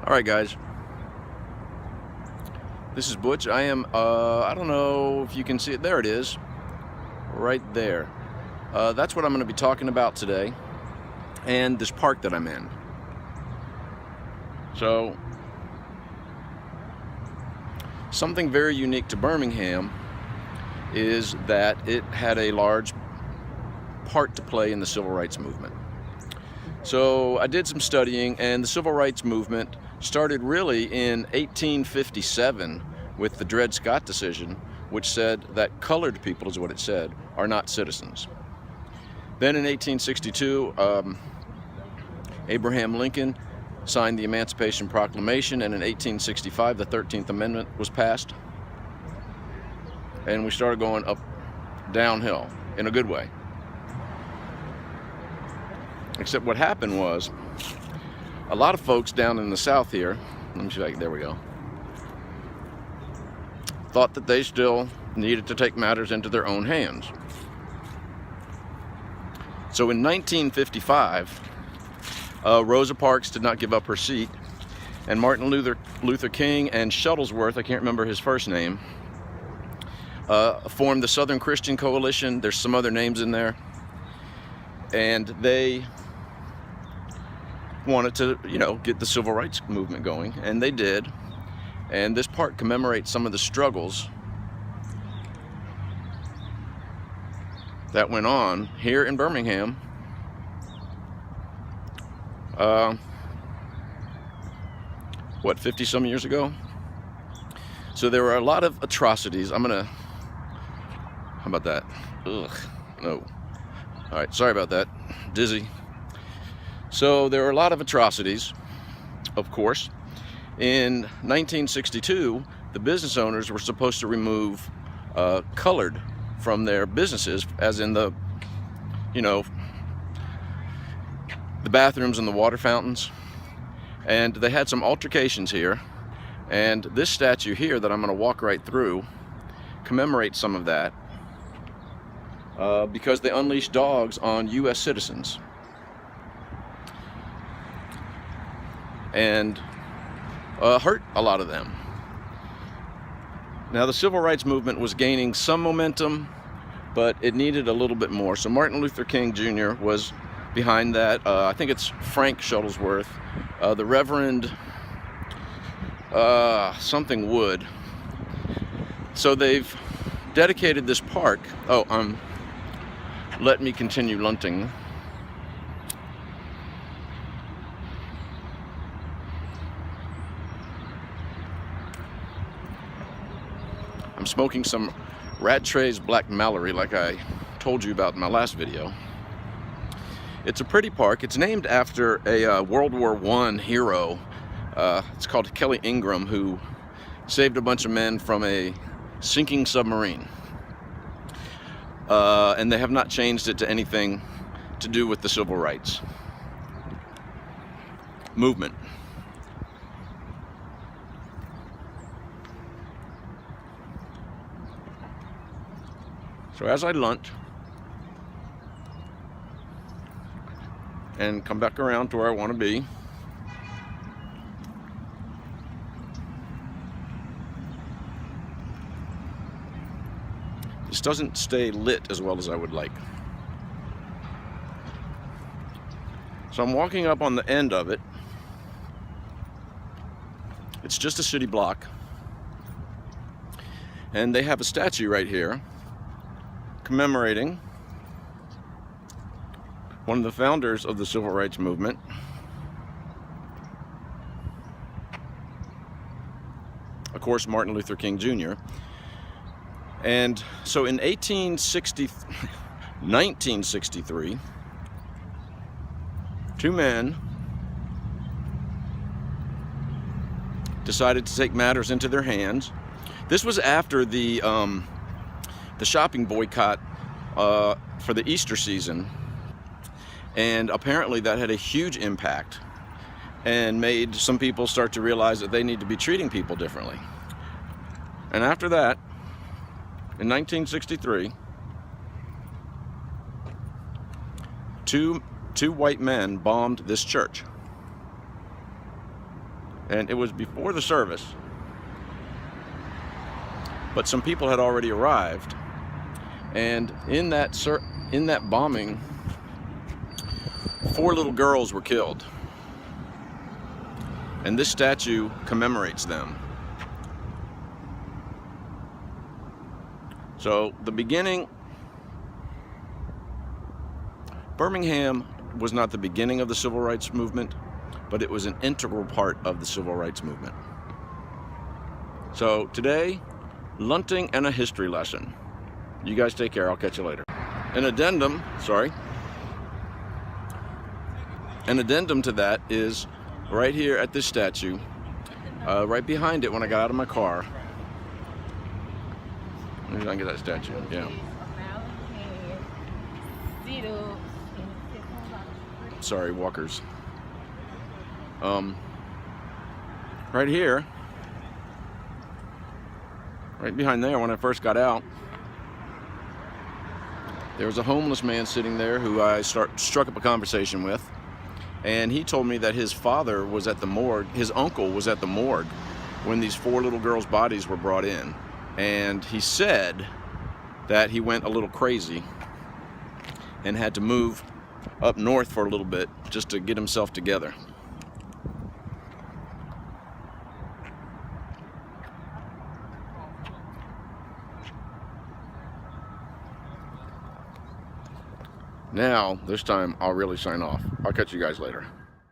Alright guys, this is Butch. I am, I don't know if you can see it, there it is, right there. That's what I'm going to be talking about today, and this park that I'm in. So, something very unique to Birmingham is that it had a large part to play in the civil rights movement. So I did some studying, and the civil rights movement started really in 1857 with the Dred Scott decision, which said that colored people, is what it said, are not citizens. Then in 1862, Abraham Lincoln signed the Emancipation Proclamation, and in 1865 the 13th Amendment was passed, and we started going up downhill in a good way. Except what happened was, a lot of folks down in the South here, let me see if I can, there we go, thought that they still needed to take matters into their own hands. So in 1955, Rosa Parks did not give up her seat, and Martin Luther King and Shuttlesworth, I can't remember his first name, formed the Southern Christian Coalition. There's some other names in there, and they wanted to, get the civil rights movement going, and they did. And this park commemorates some of the struggles that went on here in Birmingham what, 50 some years ago? So there were a lot of atrocities. How about that? Ugh, no. All right, sorry about that. Dizzy. So there were a lot of atrocities, of course. In 1962, the business owners were supposed to remove colored from their businesses, as in the bathrooms and the water fountains. And they had some altercations here, and this statue here that I'm going to walk right through commemorates some of that, because they unleashed dogs on U.S. citizens. And hurt a lot of them. Now, the civil rights movement was gaining some momentum, but it needed a little bit more. So Martin Luther King Jr. was behind that. I think it's Frank Shuttlesworth, the Reverend something Wood. So they've dedicated this park. Let me continue Lunting. I'm smoking some Rattray's Black Mallory, like I told you about in my last video. It's a pretty park. It's named after a World War I hero. It's called Kelly Ingram, who saved a bunch of men from a sinking submarine. And they have not changed it to anything to do with the civil rights movement. So as I lunt and come back around to where I want to be, this doesn't stay lit as well as I would like. So I'm walking up on the end of it. It's just a city block, and they have a statue right here commemorating one of the founders of the civil rights movement, of course, Martin Luther King Jr. And so in 1963, two men decided to take matters into their hands. This was after the shopping boycott for the Easter season, and apparently that had a huge impact and made some people start to realize that they need to be treating people differently. And after that, in 1963, two white men bombed this church. and it was before the service, but some people had already arrived, and in that bombing, 4 little girls were killed, and this statue commemorates them. So the beginning, Birmingham was not the beginning of the civil rights movement, but it was an integral part of the civil rights movement. So today, Lunting and a history lesson. You guys take care, I'll catch you later. An addendum to that is right here at this statue, right behind it when I got out of my car. Maybe I can get that statue, yeah. Sorry, walkers. Right here, right behind there when I first got out, there was a homeless man sitting there who I struck up a conversation with, and he told me that his father was at the morgue, his uncle was at the morgue when these 4 little girls' bodies were brought in. And he said that he went a little crazy and had to move up north for a little bit just to get himself together. Now, this time, I'll really sign off. I'll catch you guys later.